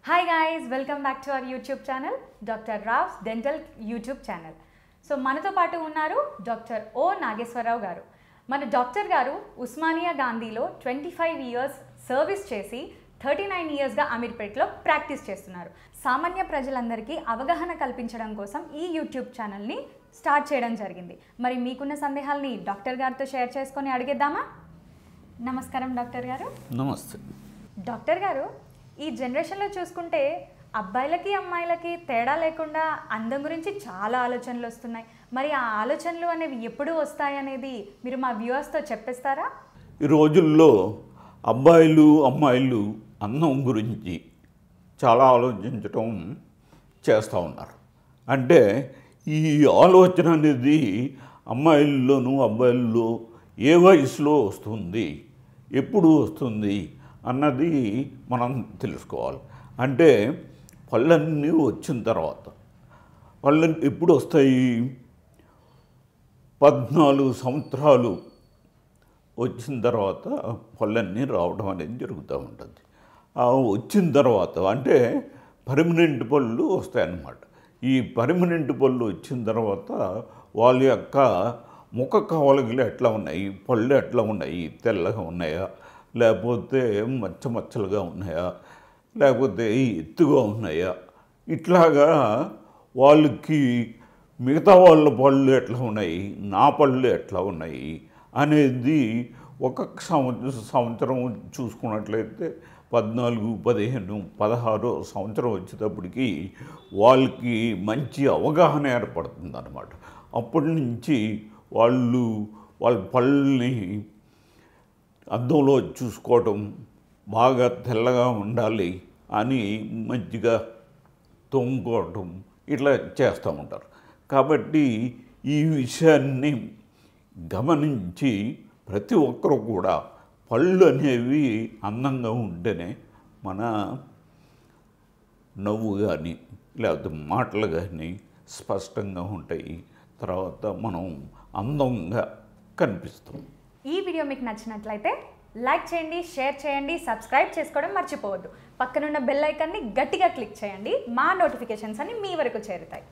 Hi guys, welcome back to our YouTube channel, Dr. Rav's Dental YouTube channel. So మనతో పాటు ఉన్నారు doctor ఓ నాగేశ్వరరావు గారు. మన డాక్టర్ గారు ఉస్మానియా గాంధీలో 25 ఇయర్స్ సర్వీస్ చేసి 39 ఇయర్స్గా అమీర్పేట్లో ప్రాక్టీస్ చేస్తున్నారు. సామాన్య ప్రజలందరికీ అవగాహన కల్పించడం కోసం ఈ యూట్యూబ్ ఛానల్ని స్టార్ట్ చేయడం జరిగింది. మరి మీకున్న సందేహాల్ని డాక్టర్ గారితో షేర్ చేసుకొని అడిగేద్దామా? నమస్కారం డాక్టర్ గారు. నమస్తే డాక్టర్ గారు, ఈ జనరేషన్లో చూసుకుంటే అబ్బాయిలకి అమ్మాయిలకి తేడా లేకుండా అందం గురించి చాలా ఆలోచనలు వస్తున్నాయి. మరి ఆ ఆలోచనలు అనేవి ఎప్పుడు వస్తాయి అనేది మీరు మా వ్యూవర్స్తో చెప్పేస్తారా? ఈ రోజుల్లో అబ్బాయిలు అమ్మాయిలు అందం గురించి చాలా ఆలోచించటం చేస్తూ ఉన్నారు. అంటే ఈ ఆలోచన అనేది అమ్మాయిల్లోనూ అబ్బాయిల్లో ఏ వయసులో వస్తుంది, ఎప్పుడు వస్తుంది అన్నది మనం తెలుసుకోవాలి. అంటే పళ్ళన్నీ వచ్చిన తర్వాత, పళ్ళు ఎప్పుడు వస్తాయి? 14 సంవత్సరాలు వచ్చిన తర్వాత పళ్ళన్నీ రావడం అనేది జరుగుతూ ఉంటుంది. వచ్చిన తర్వాత అంటే పర్మనెంట్ పళ్ళు వస్తాయన్నమాట. ఈ పర్మనెంట్ పళ్ళు వచ్చిన తర్వాత వాళ్ళ యొక్క ముఖ కవళికలు ఎట్లా ఉన్నాయి, పళ్ళు ఎట్లా ఉన్నాయి, తెల్లగా ఉన్నాయా, లేకపోతే మచ్చలుగా ఉన్నాయా, లేకపోతే ఎత్తుగా ఉన్నాయా, ఇట్లాగా వాళ్ళకి మిగతా వాళ్ళ పళ్ళు ఎట్లా ఉన్నాయి, నా పళ్ళు ఎట్లా ఉన్నాయి అనేది ఒక్కొక్క సంవత్సరం చూసుకున్నట్లయితే 14, 15, 16 సంవత్సరం వచ్చేటప్పటికి వాళ్ళకి మంచి అవగాహన ఏర్పడుతుంది అన్నమాట. అప్పటి నుంచి వాళ్ళ పళ్ళని అద్దంలో చూసుకోవటం, బాగా తెల్లగా ఉండాలి అని మంచిగా తోముకోవటం ఇట్లా చేస్తూ ఉంటారు. కాబట్టి ఈ విషయాన్ని గమనించి ప్రతి ఒక్కరు కూడా పళ్ళు అనేవి అందంగా ఉంటేనే మన నవ్వు కానీ లేకపోతే మాటలు కానీ స్పష్టంగా ఉంటాయి. తర్వాత మనం అందంగా కనిపిస్తాం. ఈ వీడియో మీకు నచ్చినట్లయితే లైక్ చేయండి, షేర్ చేయండి, సబ్స్క్రైబ్ చేసుకోవడం మర్చిపోవద్దు. పక్కనున్న బెల్ ఐకాన్ని గట్టిగా క్లిక్ చేయండి. మా నోటిఫికేషన్స్ అన్ని మీ వరకు చేరుతాయి.